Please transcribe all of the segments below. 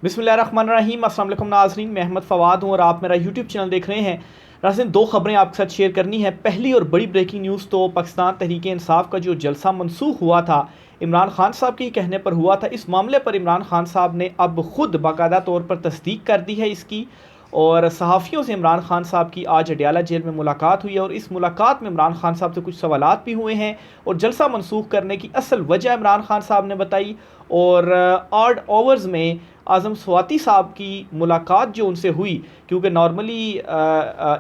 बिस्मिल्लाहिर्रहमानिर्रहीम। अस्सलाम वालेकुम नाज़रीन, मैं अहमद फ़वाद हूँ और आप मेरा यूट्यूब चैनल देख रहे हैं। नाज़रीन, दो खबरें आपके साथ शेयर करनी है। पहली और बड़ी ब्रेकिंग न्यूज़ तो पाकिस्तान तहरीक इंसाफ का जो जलसा मनसूख हुआ था, इमरान खान साहब के ही कहने पर हुआ था। इस मामले पर इमरान खान साहब ने अब ख़ुद बाकायदा तौर पर तस्दीक कर दी है इसकी, और सहाफ़ियों से इमरान खान साहब की आज अडयाला जेल में मुलाकात हुई है और इस मुलाकात में इमरान खान साहब से कुछ सवालात भी हुए हैं और जलसा मनसूख करने की असल वजह इमरान खान साहब ने बताई। और ऑड आवर्स में आज़म स्वाति साहब की मुलाकात जो उनसे हुई, क्योंकि नॉर्मली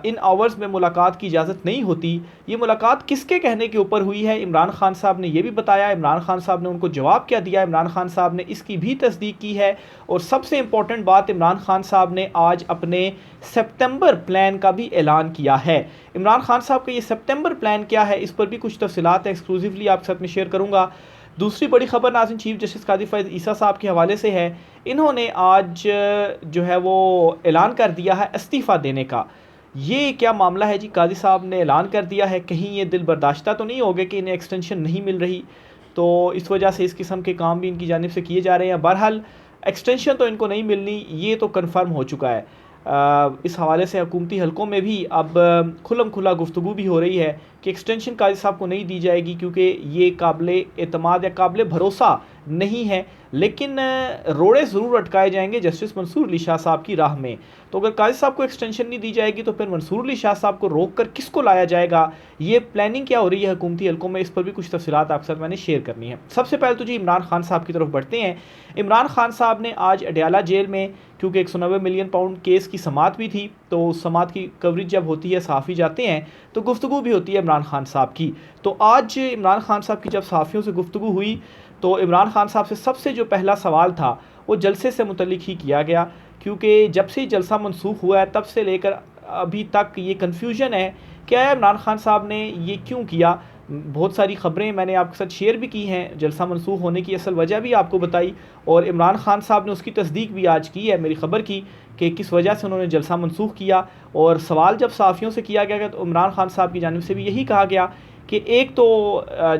इन आवर्स में मुलाकात की इजाज़त नहीं होती, ये मुलाकात किसके कहने के ऊपर हुई है इमरान खान साहब ने ये भी बताया। इमरान खान साहब ने उनको जवाब क्या दिया, इमरान खान साहब ने इसकी भी तस्दीक की है। और सबसे इम्पोर्टेंट बात, इमरान खान साहब ने आज अपने सितंबर प्लान का भी ऐलान किया है। इमरान खान साहब का ये सितंबर प्लान क्या है, इस पर भी कुछ तफसीलात एक्सक्लूसिवली आपके साथ में शेयर करूँगा। दूसरी बड़ी खबर नाज़रीन चीफ जस्टिस कादी फ़ैज़ ईसा साहब के हवाले से है। इन्होंने आज जो है वो ऐलान कर दिया है इस्तीफ़ा देने का। ये क्या मामला है जी? कादी साहब ने ऐलान कर दिया है, कहीं ये दिल बर्दाश्ता तो नहीं हो गए कि इन्हें एक्सटेंशन नहीं मिल रही, तो इस वजह से इस किस्म के काम भी इनकी जानिब से किए जा रहे हैं। बहरहाल एक्सटेंशन तो इनको नहीं मिलनी, ये तो कन्फर्म हो चुका है। इस हवाले से हुकूमती हलकों में भी अब खुल्लम खुल्ला गुफ्तगू भी हो रही है कि एक्सटेंशन काजी साहब को नहीं दी जाएगी, क्योंकि ये काबिल एतमाद या काबिल भरोसा नहीं है। लेकिन रोड़े ज़रूर अटकाए जाएंगे जस्टिस मंसूर अली शाह साहब की राह में। तो अगर काजी साहब को एक्सटेंशन नहीं दी जाएगी तो फिर मंसूर अली शाह साहब को रोक कर किसको लाया जाएगा, ये प्लानिंग क्या हो रही है हुकूमती हलकों में, इस पर भी कुछ तफसीलात आपके साथ मैंने शेयर करनी है। सबसे पहले तो जी इमरान खान साहब की तरफ बढ़ते हैं। इमरान खान साहब ने आज अडयाला जेल में, क्योंकि 190 मिलियन पाउंड केस की समात भी थी, तो उस समात की कवरेज जब होती है, सहाफ़ी जाते हैं तो गुफ्तगू भी होती है इमरान खान साहब की। तो आज इमरान खान साहब की जब सहाफ़ियों से गुफ्तगू हुई तो इमरान खान साहब से सबसे जो पहला सवाल था वो जलसे से मुतल्लिक ही किया गया, क्योंकि जब से जलसा मनसूख हुआ है तब से लेकर अभी तक ये कन्फ्यूजन है क्या इमरान खान साहब ने ये क्यों किया। बहुत सारी ख़बरें मैंने आपके साथ शेयर भी की हैं, जलसा मनसूख होने की असल वजह भी आपको बताई, और इमरान खान साहब ने उसकी तस्दीक भी आज की है मेरी ख़बर की कि किस वजह से उन्होंने जलसा मनसूख किया। और सवाल जब सहाफ़ियों से किया गया तो इमरान खान साहब की जानिब से भी यही कहा गया कि एक तो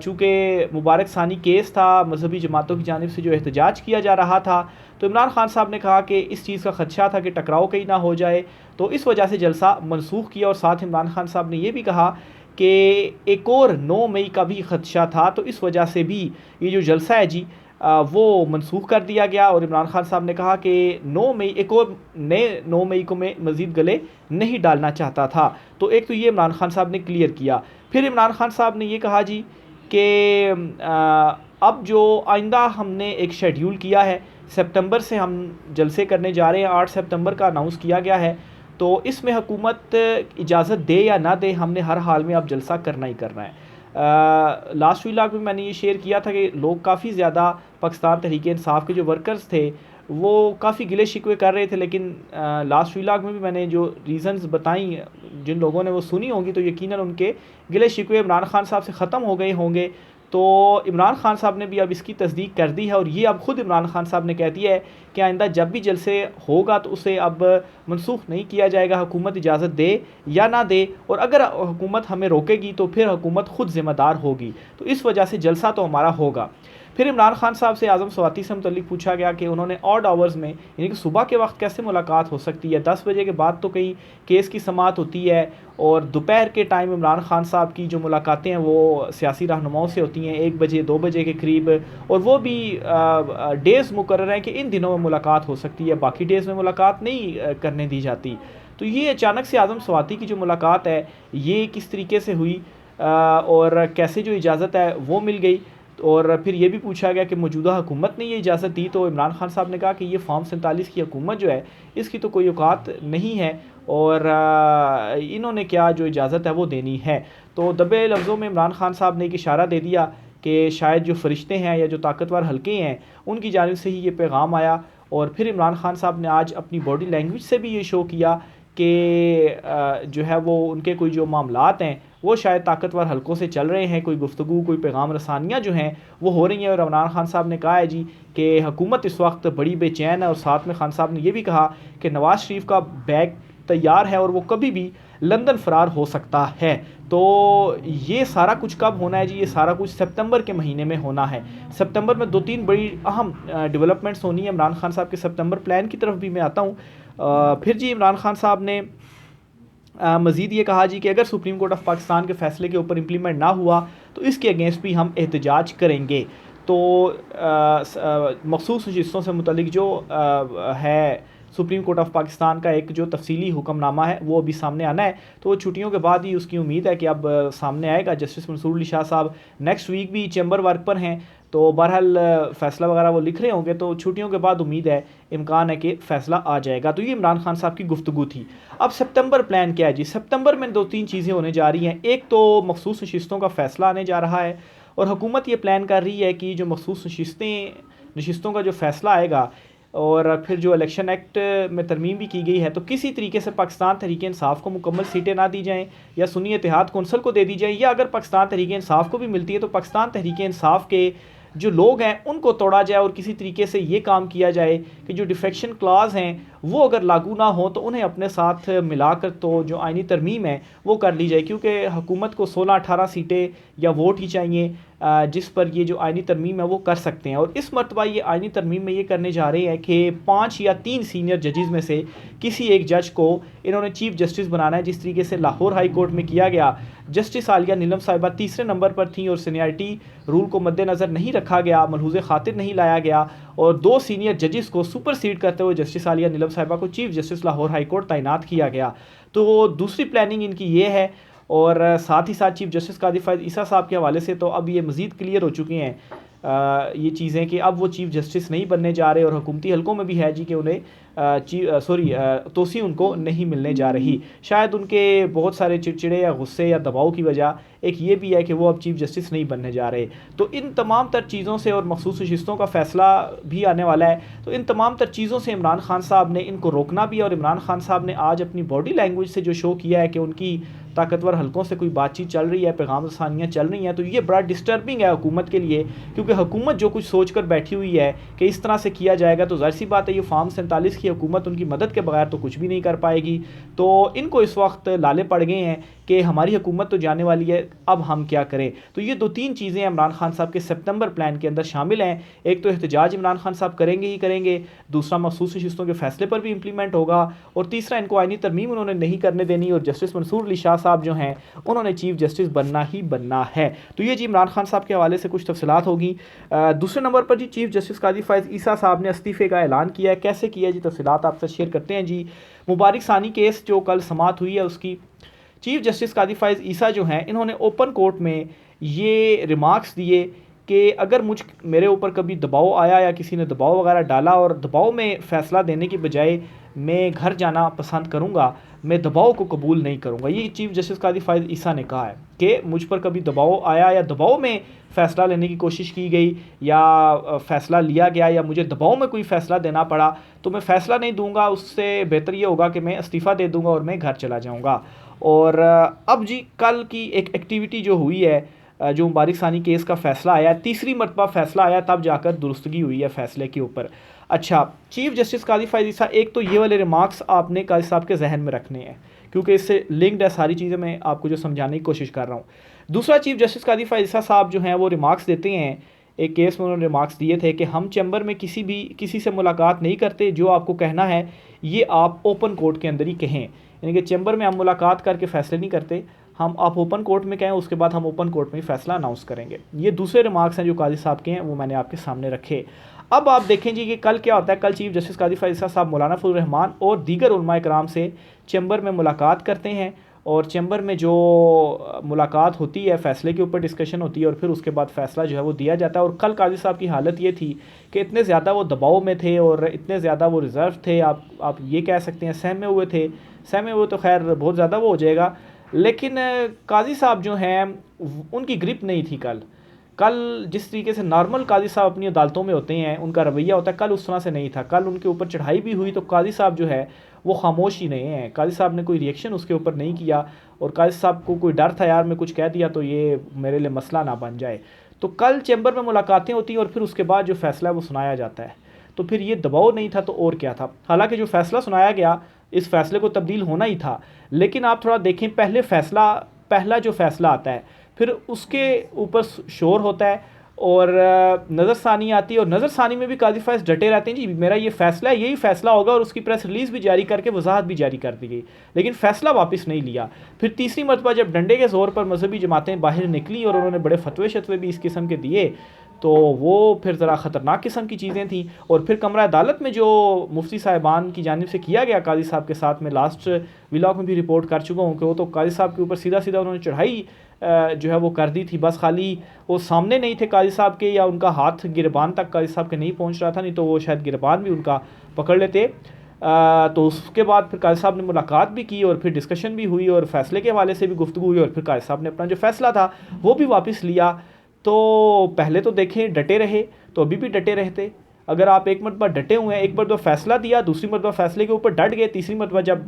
चूँकि मुबारक सानी केस था, मजहबी जमातों की जानिब से जो एहतजाज किया जा रहा था, तो इमरान खान साहब ने कहा कि इस चीज़ का ख़दशा था कि टकराव कहीं ना हो जाए, तो इस वजह से जलसा मनसूख किया। और साथ इमरान खान साहब ने यह भी कहा कि एक और 9 मई का भी ख़दशा था, तो इस वजह से भी ये जो जलसा है जी वो मनसूख कर दिया गया। और इमरान खान साहब ने कहा कि 9 मई, एक और नए 9 मई को मैं मज़ीद गले नहीं डालना चाहता था। तो एक तो ये इमरान खान साहब ने क्लियर किया। फिर इमरान खान साहब ने ये कहा जी कि अब जो आइंदा हमने एक शेड्यूल किया है, सितंबर से हम जलसे करने जा रहे हैं, 8 सितंबर का अनाउंस किया गया है, तो इसमें हुकूमत इजाज़त दे या ना दे, हमने हर हाल में अब जलसा करना ही करना है। लास्ट व्लॉग में मैंने ये शेयर किया था कि लोग काफ़ी ज़्यादा पाकिस्तान तहरीक इंसाफ के जो वर्कर्स थे वो काफ़ी गिले शिकवे कर रहे थे, लेकिन लास्ट व्लॉग में भी मैंने जो रीज़न्स बताई, जिन लोगों ने वो सुनी होंगी तो यकीनन उनके गिले शिकवे इमरान खान साहब से ख़त्म हो गए होंगे। तो इमरान खान साहब ने भी अब इसकी तस्दीक कर दी है, और ये अब ख़ुद इमरान खान साहब ने कह दिया है कि आइंदा जब भी जलसे होगा तो उसे अब मनसूख नहीं किया जाएगा, हुकूमत इजाज़त दे या ना दे, और अगर हुकूमत हमें रोकेगी तो फिर हुकूमत ख़ुद ज़िम्मेदार होगी, तो इस वजह से जलसा तो हमारा होगा। फिर इमरान खान साहब से आज़म स्वाति से मुतल्लिक पूछा गया कि उन्होंने ऑड आवर्स में, यानी कि सुबह के वक्त कैसे मुलाकात हो सकती है, 10 बजे के बाद तो कहीं केस की समात होती है, और दोपहर के टाइम इमरान खान साहब की जो मुलाकातें हैं वो सियासी रहनुमाओं से होती हैं 1 बजे 2 बजे के करीब, और वो भी डेज़ मुकर्रर हैं कि इन दिनों में मुलाकात हो सकती है, बाकी डेज़ में मुलाकात नहीं करने दी जाती। तो ये अचानक से आज़म स्वाति की जो मुलाकात है ये किस तरीके से हुई और कैसे जो इजाज़त है वो मिल गई। और फिर ये भी पूछा गया कि मौजूदा हुकूमत ने ये इजाज़त दी, तो इमरान खान साहब ने कहा कि ये फॉर्म 47 की हुकूमत जो है इसकी तो कोई औकात नहीं है, और इन्होंने क्या जो इजाज़त है वो देनी है। तो दबे लफ्ज़ों में इमरान खान साहब ने एक इशारा दे दिया कि शायद जो फ़रिश्ते हैं या जो ताकतवर हल्के हैं उनकी जानिब से ही ये पैगाम आया। और फिर इमरान खान साहब ने आज अपनी बॉडी लैंग्वेज से भी ये शो किया कि जो है वो उनके कोई जो मामलात हैं वो शायद ताकतवर हलकों से चल रहे हैं, कोई गुफ्तगू, कोई पैगाम रसानियाँ जो हैं वो हो रही हैं। और इमरान खान साहब ने कहा है जी कि हुकूमत इस वक्त बड़ी बेचैन है, और साथ में खान साहब ने यह भी कहा कि नवाज़ शरीफ का बैग तैयार है और वो कभी भी लंदन फरार हो सकता है। तो ये सारा कुछ कब होना है जी? ये सारा कुछ सितंबर के महीने में होना है। सितंबर में 2-3 बड़ी अहम डेवलपमेंट्स होनी है इमरान खान साहब के सितंबर प्लान की तरफ भी मैं आता हूँ। फिर जी इमरान खान साहब ने मज़ीद ये कहा जी कि अगर सुप्रीम कोर्ट ऑफ पाकिस्तान के फ़ैसले के ऊपर इम्प्लीमेंट ना हुआ तो इसके अगेंस्ट भी हम एहतजाज करेंगे। तो मखसूस नशिस्तों से मुतल्लिक जो है सुप्रीम कोर्ट ऑफ पाकिस्तान का एक जो तफसीली हुक्मनामा है वो अभी सामने आना है। तो छुट्टियों के बाद ही उसकी उम्मीद है कि अब सामने आएगा। जस्टिस मंसूर अली शाह साहब नेक्स्ट वीक भी चैम्बर वर्क पर हैं, तो बहरहाल फ़ैसला वगैरह वो लिख रहे होंगे। तो छुट्टियों के बाद उम्मीद है, इम्कान है कि फ़ैसला आ जाएगा। तो ये इमरान खान साहब की गुफ्तगू थी। अब सितंबर प्लान क्या है जी? सितंबर में 2-3 चीज़ें होने जा रही हैं। एक तो मखसूस नशिस्तों का फ़ैसला आने जा रहा है और हुकूमत ये प्लान कर रही है कि जो मखसूस नशिस्तों का जो फ़ैसला आएगा और फिर जो इलेक्शन एक्ट में तरमीम भी की गई है, तो किसी तरीके से पाकिस्तान तहरीक इंसाफ को मुकम्मल सीटें ना दी जाएँ या सुन्नी इत्तेहाद कौंसल को दे दी जाएँ, या अगर पाकिस्तान तहरीक इंसाफ को भी मिलती है तो पाकिस्तान तहरीक इंसाफ के जो लोग हैं उनको तोड़ा जाए और किसी तरीके से ये काम किया जाए कि जो डिफेक्शन क्लास हैं वो अगर लागू ना हो तो उन्हें अपने साथ मिलाकर तो जो आइनी तरमीम है वो कर ली जाए। क्योंकि हुकूमत को 16-18 सीटें या वोट ही चाहिए जिस पर ये जो आइनी तरमीम है वो कर सकते हैं। और इस मरतबा ये आइनी तरमीम में ये करने जा रहे हैं कि 5 या 3 सीनियर जजेस में से किसी एक जज को इन्होंने चीफ जस्टिस बनाना है, जिस तरीके से लाहौर हाई कोर्ट में किया गया। जस्टिस आलिया नीलम साहिबा तीसरे नंबर पर थी और सीनियरिटी रूल को मद्देनज़र नहीं रखा गया, मलहूज़ खातिर नहीं लाया गया और 2 सीनियर जजेस को सुपरसीड करते हुए जस्टिस आलिया नीलम साहिबा को chief justice Lahore high court तैनात किया गया। तो दूसरी प्लानिंग इनकी ये है। और साथ ही साथ चीफ जस्टिस कादी फ़ायज़ ईसा साहब के हवाले से तो अब ये मज़ीद क्लियर हो चुकी हैं ये चीज़ें कि अब वो चीफ जस्टिस नहीं बनने जा रहे और हुकूमती हलकों में भी है जी कि उन्हें तोसी उनको नहीं मिलने जा रही। शायद उनके बहुत सारे चिड़चिड़े या गुस्से या दबाव की वजह एक ये भी है कि वो अब चीफ जस्टिस नहीं बनने जा रहे। तो इन तमाम तर चीज़ों से और मखसूस नशिस्तों का फ़ैसला भी आने वाला है, तो इन तमाम तर चीज़ों से इमरान खान साहब ने इनको रोकना भी है। और इमरान खान साहब ने आज अपनी बॉडी लैंग्वेज से जो शो किया है कि उनकी ताकतवर हलकों से कोई बातचीत चल रही है, पैगाम रसानियाँ चल रही हैं, तो ये बड़ा डिस्टर्बिंग है हुकूमत के लिए। क्योंकि हुकूमत जो कुछ सोच कर बैठी हुई है कि इस तरह से किया जाएगा, तो ज़ाहिर सी बात है ये फार्म 47 की हुकूमत उनकी मदद के बगैर तो कुछ भी नहीं कर पाएगी। तो इनको इस वक्त लाले पड़ गए हैं कि हमारी हुकूमत तो जाने वाली है, अब हम क्या करें। तो ये 2-3 चीज़ें इमरान खान साहब के सितंबर प्लान के अंदर शामिल हैं। एक तो एहतजाज इमरान खान साहब करेंगे ही करेंगे, दूसरा मखसूस नशिस्तों के फैसले पर भी इम्प्लीमेंट होगा, और तीसरा इनको आइनी तरमीम उन्होंने नहीं करने देनी और जस्टिस मंसूर अली शाह साहब जो हैं उन्होंने चीफ जस्टिस बनना ही बनना है। तो ये जी इमरान खान साहब के हवाले से कुछ तफसीलात होगी। दूसरे नंबर पर जी चीफ जस्टिस कादी फ़ायज़ ईसा साहब ने इस्तीफ़े का ऐलान किया है। कैसे किया जी? तफसीलात आपसे शेयर करते हैं जी। मुबारक सानी केस जो कल समाअत हुई है उसकी चीफ जस्टिस कादी फ़ायज़ ईसा जो हैं इन्होंने ओपन कोर्ट में ये रिमार्क्स दिए कि अगर मेरे ऊपर कभी दबाव आया या किसी ने दबाव वगैरह डाला और दबाव में फ़ैसला देने की बजाय मैं घर जाना पसंद करूँगा, मैं दबाव को कबूल नहीं करूँगा। ये चीफ जस्टिस कादी फ़ायज़ ईसा ने कहा है कि मुझ पर कभी दबाव आया या दबाव में फ़ैसला लेने की कोशिश की गई या फ़ैसला लिया गया या मुझे दबाव में कोई फ़ैसला देना पड़ा तो मैं फ़ैसला नहीं दूंगा, उससे बेहतर ये होगा कि मैं इस्तीफ़ा दे दूंगा और मैं घर चला जाऊंगा। और अब जी कल की एक एक्टिविटी जो हुई है, जो मुबारक सानी केस का फ़ैसला आया, तीसरी मरतबा फ़ैसला आया, तब जाकर दुरुस्तगी हुई है फ़ैसले के ऊपर। अच्छा, चीफ जस्टिस कादी फ़ायज़ ईसा, एक तो ये वाले रिमार्क्स आपने कादी साहब के जहन में रखने हैं क्योंकि इससे लिंक्ड है सारी चीज़ें, मैं आपको जो समझाने की कोशिश कर रहा हूँ। दूसरा, चीफ जस्टिस कादी फ़ायज़ ईसा साहब जो हैं वो रिमार्क्स देते हैं, एक केस में उन्होंने रिमार्क्स दिए थे कि हम चैम्बर में किसी से मुलाकात नहीं करते, जो आपको कहना है ये आप ओपन कोर्ट के अंदर ही कहें। यानी कि चैम्बर में हम मुलाकात करके फ़ैसले नहीं करते, आप ओपन कोर्ट में कहें, उसके बाद हम ओपन कोर्ट में ही फ़ैसला अनाउंस करेंगे। ये दूसरे रिमार्क्स हैं जो कादी साहब के हैं, वो मैंने आपके सामने रखे। अब आप देखें जी कि कल क्या होता है। कल चीफ जस्टिस कादी फ़ायज़ ईसा साहब मौलाना फजल रहमान और दीगर उलमा कराम से चैम्बर में मुलाकात करते हैं और चैम्बर में जो मुलाकात होती है फ़ैसले के ऊपर डिस्कशन होती है और फिर उसके बाद फ़ैसला जो है वो दिया जाता है। और कल कादी साहब की हालत ये थी कि इतने ज़्यादा वो दबाव में थे और इतने ज़्यादा वो रिज़र्व थे, आप ये कह सकते हैं सहमे हुए थे। सहमे हुए तो खैर बहुत ज़्यादा वो हो जाएगा, लेकिन काजी साहब जो हैं उनकी ग्रिप नहीं थी कल जिस तरीके से नॉर्मल काजी साहब अपनी अदालतों में होते हैं, उनका रवैया होता है, कल उस तरह से नहीं था। कल उनके ऊपर चढ़ाई भी हुई तो काजी साहब जो है वो खामोश ही नहीं है। काजी साहब ने कोई रिएक्शन उसके ऊपर नहीं किया और काजी साहब को कोई डर था यार मैं कुछ कह दिया तो ये मेरे लिए मसला ना बन जाए। तो कल चैम्बर में मुलाकातें होती हैं और फिर उसके बाद जो फ़ैसला है वो सुनाया जाता है। तो फिर ये दबाव नहीं था तो और क्या था। हालांकि जो फ़ैसला सुनाया गया इस फैसले को तब्दील होना ही था। लेकिन आप थोड़ा देखें, पहला जो फैसला आता है फिर उसके ऊपर शोर होता है और नज़रसानी आती है, और नज़रसानी में भी काजी फैज़ डटे रहते हैं जी मेरा ये फ़ैसला है, यही फ़ैसला होगा, और उसकी प्रेस रिलीज़ भी जारी करके वजाहत भी जारी कर दी गई, लेकिन फ़ैसला वापस नहीं लिया। फिर तीसरी मरतबा जब डंडे के ज़ोर पर मजहबी जमातें बाहर निकली और उन्होंने बड़े फतवे शतवे भी इस किस्म के दिए, तो वो फिर ज़रा ख़तरनाक किस्म की चीज़ें थी। और फिर कमरा अदालत में जो मुफ्ती साहिबान की जानिब से किया गया काजी साहब के साथ, में लास्ट व्लॉग में भी रिपोर्ट कर चुका हूँ कि वो तो काजी साहब के ऊपर सीधा सीधा उन्होंने चढ़ाई जो है वो कर दी थी, बस खाली वो सामने नहीं थे काजी साहब के, या उनका हाथ गिरबान तक काजी साहब के नहीं पहुंच रहा था, नहीं तो वो शायद गिरबान भी उनका पकड़ लेते। तो उसके बाद फिर काजी साहब ने मुलाकात भी की और फिर डिस्कशन भी हुई और फैसले के हवाले से भी गुफ्तगू हुई, और फिर काजी साहब ने अपना जो फैसला था वो भी वापस लिया। तो पहले तो देखें डटे रहे, तो अभी भी डटे रहते। अगर आप एक मरतबा डटे हुए हैं, एक मरतबा फ़ैसला दिया, दूसरी मरतबा फ़ैसले के ऊपर डट गए, तीसरी मरतबा जब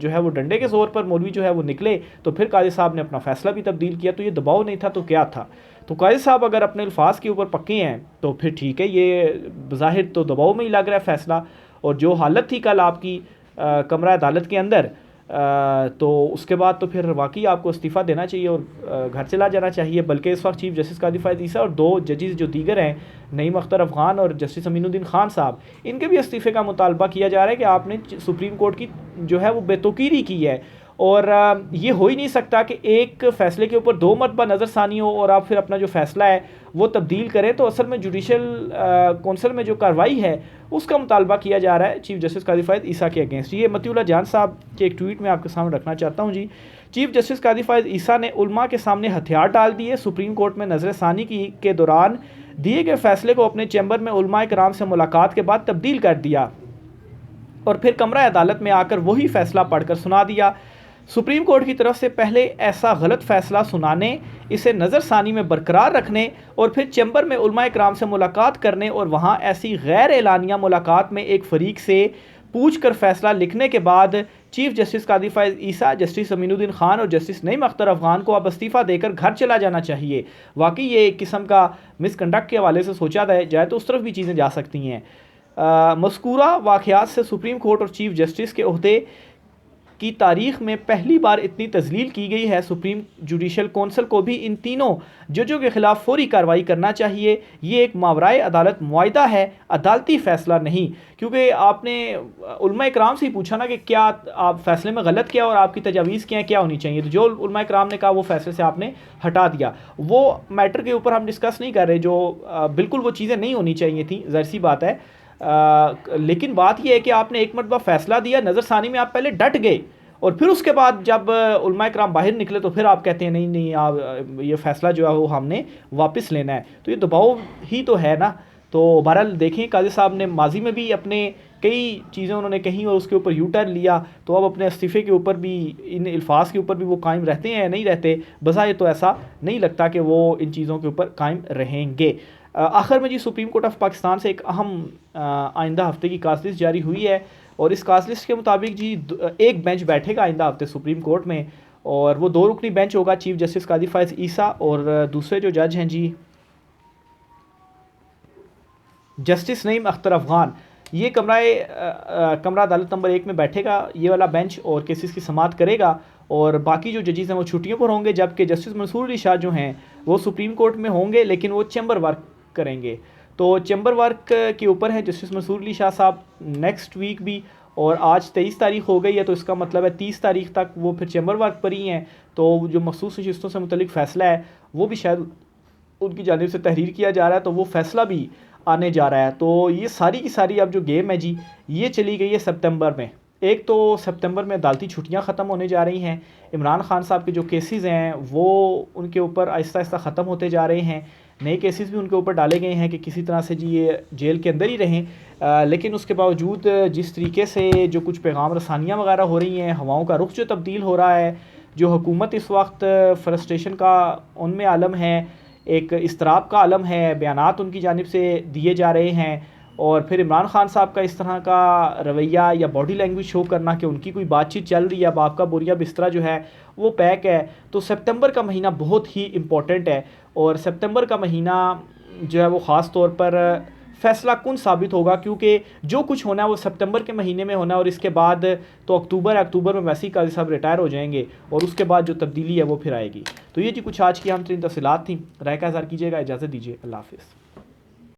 जो है वो डंडे के ज़ोर पर मौलवी जो है वो निकले, तो फिर काजी साहब ने अपना फ़ैसला भी तब्दील किया। तो ये दबाव नहीं था तो क्या था? तो काजी साहब अगर अपने अल्फाज के ऊपर पक्के हैं तो फिर ठीक है, ये ज़ाहिर तो दबाव में ही लग रहा है फ़ैसला। और जो हालत थी कल आपकी कमरा अदालत के अंदर, तो उसके बाद तो फिर वाकई आपको इस्तीफ़ा देना चाहिए और घर चला जाना चाहिए। बल्कि इस वक्त चीफ जस्टिस कादी फ़ायद ईसा और दो जजेस जो दीगर हैं, नईम अख्तर अफ़गान और जस्टिस अमीनुद्दीन ख़ान साहब, इनके भी इस्तीफ़े का मुतालबा किया जा रहा है कि आपने सुप्रीम कोर्ट की जो है वो बेतौकीरी की है। और ये हो ही नहीं सकता कि एक फ़ैसले के ऊपर दो मरतबा नज़रसानी हो और आप फिर अपना जो फ़ैसला है वो तब्दील करें। तो असल में जुडिशल कौंसल में जो कार्रवाई है उसका मुतालबा किया जा रहा है चीफ जस्टिस कादी फ़ायद ईसा के अगेंस्ट। ये मतीउल्लाह जान साहब के एक ट्वीट में आपके सामने रखना चाहता हूँ जी। चीफ जस्टिस कादी फ़ायद ईसा ने उलमा के सामने हथियार डाल दिए, सुप्रीम कोर्ट में नज़रसानी के दौरान दिए गए फ़ैसले को अपने चैम्बर में उलमा कराम से मुलाकात के बाद तब्दील कर दिया और फिर कमरा अदालत में आकर वही फ़ैसला पढ़कर सुना दिया। सुप्रीम कोर्ट की तरफ से पहले ऐसा गलत फ़ैसला सुनाने, इसे नज़रसानी में बरकरार रखने और फिर चैम्बर में उलमा कराम से मुलाकात करने और वहाँ ऐसी गैर एलानिया मुलाकात में एक फ़रीक से पूछ कर फ़ैसला लिखने के बाद चीफ जस्टिस कादी फ़ायद ईसा, जस्टिस अमीनुद्दीन ख़ान और जस्टिस नईम अख्तर अफ़गान को अब इस्तीफ़ा देकर घर चला जाना चाहिए। वाकई ये एक किस्म का मिसकंडक्ट के हवाले से सोचा जाए तो उस तरफ भी चीज़ें जा सकती हैं। मज़कूरा वाक़यात से सुप्रीम कोर्ट और चीफ जस्टिस के ओहदे की तारीख़ में पहली बार इतनी तज़लील की गई है। सुप्रीम जुडिशल कौंसल को भी इन तीनों जजों के ख़िलाफ़ फ़ौरी कार्रवाई करना चाहिए। ये एक मावराए अदालत मुआहिदा है, अदालती फ़ैसला नहीं। क्योंकि आपने उलमा कराम से ही पूछा ना कि क्या आप फ़ैसले में गलत किया और आपकी तजावीज़ क्या होनी चाहिए, तो जो उलमा कराम ने कहा वो फ़ैसले से आपने हटा दिया। वो मैटर के ऊपर हम डिस्कस नहीं कर रहे, जो बिल्कुल वो चीज़ें नहीं होनी चाहिए थी, ज़ाहिर सी बात है। लेकिन बात यह है कि आपने एक मरतबा फ़ैसला दिया, नज़रसानी में आप पहले डट गए और फिर उसके बाद जब उलमा कराम बाहर निकले तो फिर आप कहते हैं नहीं नहीं आप ये फ़ैसला जो है वो हमने वापस लेना है। तो ये दबाव ही तो है ना। तो बहरहाल देखें, काजी साहब ने माजी में भी अपने कई चीज़ें उन्होंने कहीं और उसके ऊपर यू टर्न लिया, तो अब अपने इस्तीफ़े के ऊपर भी, इन अल्फाज के ऊपर भी वो कायम रहते हैं या नहीं रहते? बज़ाहिर तो ऐसा नहीं लगता कि वो इन चीज़ों के ऊपर कायम रहेंगे। आखिर में जी सुप्रीम कोर्ट ऑफ पाकिस्तान से एक अहम आइंदा हफ्ते की कास्ट लिस्ट जारी हुई है और इस कास्ट लिस्ट के मुताबिक जी एक बेंच बैठेगा आइंदा हफ्ते सुप्रीम कोर्ट में और वो 2 रुकनी बेंच होगा। चीफ जस्टिस कादी फ़ायद ईसा और दूसरे जो जज हैं जी जस्टिस नईम अख्तर अफ़गान। ये कमरा अदालत नंबर 1 में बैठेगा ये वाला बेंच और केसेस की समाअत करेगा और बाकी जो जजेस हैं वो छुट्टियों पर होंगे, जबकि जस्टिस मंसूर अली शाह जो हैं वो सुप्रीम कोर्ट में होंगे लेकिन वो चैम्बर वर्क करेंगे। तो चैम्बर वर्क के ऊपर है जस्टिस मंसूर अली शाह साहब नेक्स्ट वीक भी, और आज 23 तारीख हो गई है तो इसका मतलब है 30 तारीख तक वो फिर चैम्बर वर्क पर ही हैं। तो जो मखसूस नशिस्तों से मुतल्लिक फ़ैसला है वो भी शायद उनकी जानिब से तहरीर किया जा रहा है, तो वो फ़ैसला भी आने जा रहा है। तो ये सारी की सारी अब जो गेम है जी ये चली गई है सितंबर में। एक तो सितंबर में अदालती छुट्टियां ख़त्म होने जा रही हैं, इमरान खान साहब के जो केसेस हैं वो उनके ऊपर आहिस्ता आहिस्ता ख़त्म होते जा रहे हैं, नए केसेस भी उनके ऊपर डाले गए हैं कि किसी तरह से जी ये जेल के अंदर ही रहें। लेकिन उसके बावजूद जिस तरीके से जो कुछ पैगाम रसानियाँ वगैरह हो रही हैं, हवाओं का रुख जो तब्दील हो रहा है, जो हुकूमत इस वक्त फ्रस्ट्रेशन का उनमें आलम है, एक इस्तराब का आलम है, बयानात उनकी जानिब से दिए जा रहे हैं और फिर इमरान खान साहब का इस तरह का रवैया या बॉडी लैंग्वेज शो करना कि उनकी कोई बातचीत चल रही है, अब आपका बोरिया बिस्तरा जो है वो पैक है। तो सितंबर का महीना बहुत ही इम्पोर्टेंट है और सितंबर का महीना जो है वो ख़ास तौर पर फैसला कुन साबित होगा, क्योंकि जो कुछ होना है वो सितंबर के महीने में होना है और इसके बाद तो अक्टूबर में वैसे ही काजी साहब रिटायर हो जाएंगे और उसके बाद जो तब्दीली है वो फिर आएगी। तो ये जी कुछ आज की हम तरीन तफसीलात थी। राय का इज़हार कीजिएगा। इजाज़त दीजिए। अल्लाह हाफ़िज़।